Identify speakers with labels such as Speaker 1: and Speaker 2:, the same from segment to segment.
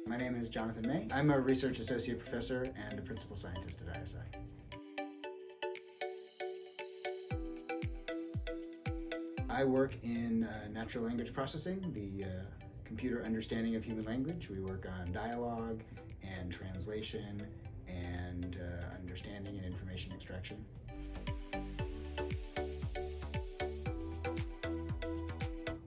Speaker 1: My name is Jonathan May. I'm a research associate professor and a principal scientist at ISI. I work in natural language processing, the computer understanding of human language. We work on dialogue and translation and understanding and information extraction.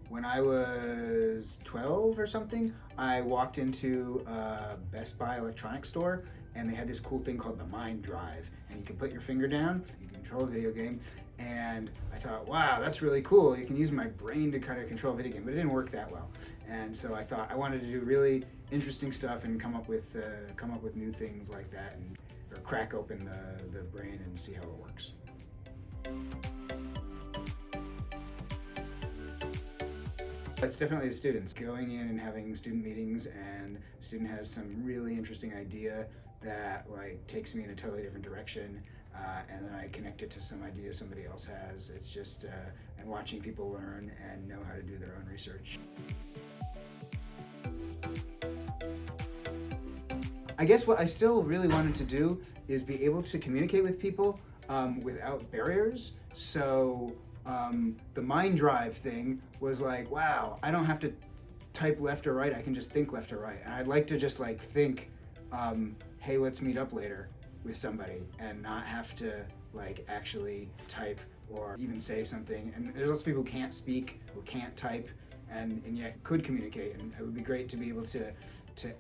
Speaker 1: When I was 12 or something, I walked into a Best Buy electronics store and they had this cool thing called the Mind Drive. And you can put your finger down, you can control a video game, and I thought, wow, that's really cool. You can use my brain to kind of control a video game, but it didn't work that well. And so I thought I wanted to do really interesting stuff and come up with new things like that, or crack open the brain and see how it works. It's definitely the students. Going in and having student meetings, and the student has some really interesting idea that takes me in a totally different direction, and then I connect it to some idea somebody else has. It's just, and watching people learn and know how to do their own research. I guess what I still really wanted to do is be able to communicate with people without barriers. So the Mind Drive thing was like, wow, I don't have to type left or right, I can just think left or right. And I'd like to just think, hey, let's meet up later with somebody, and not have to actually type or even say something. And there's lots of people who can't speak, who can't type, and yet could communicate. And it would be great to be able to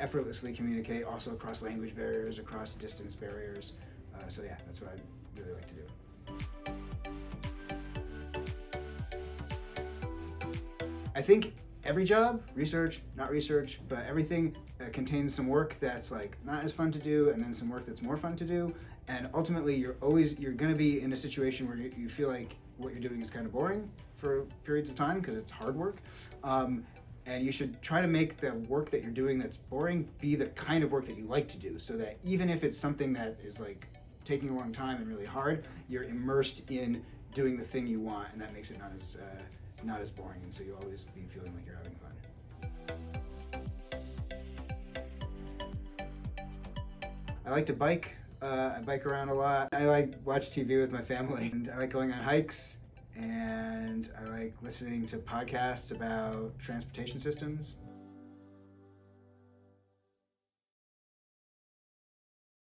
Speaker 1: effortlessly communicate also across language barriers, across distance barriers. So yeah, that's what I'd really like to do. I think every job, research, not research, but everything contains some work that's not as fun to do, and then some work that's more fun to do. And ultimately, you're going to be in a situation where you feel like what you're doing is kind of boring for periods of time because it's hard work. And you should try to make the work that you're doing that's boring be the kind of work that you like to do, so that even if it's something that is taking a long time and really hard, you're immersed in doing the thing you want, and that makes it not as boring, and so you'll always be feeling like you're having fun. I like to bike. I bike around a lot. I watch TV with my family, and I like going on hikes, and I like listening to podcasts about transportation systems.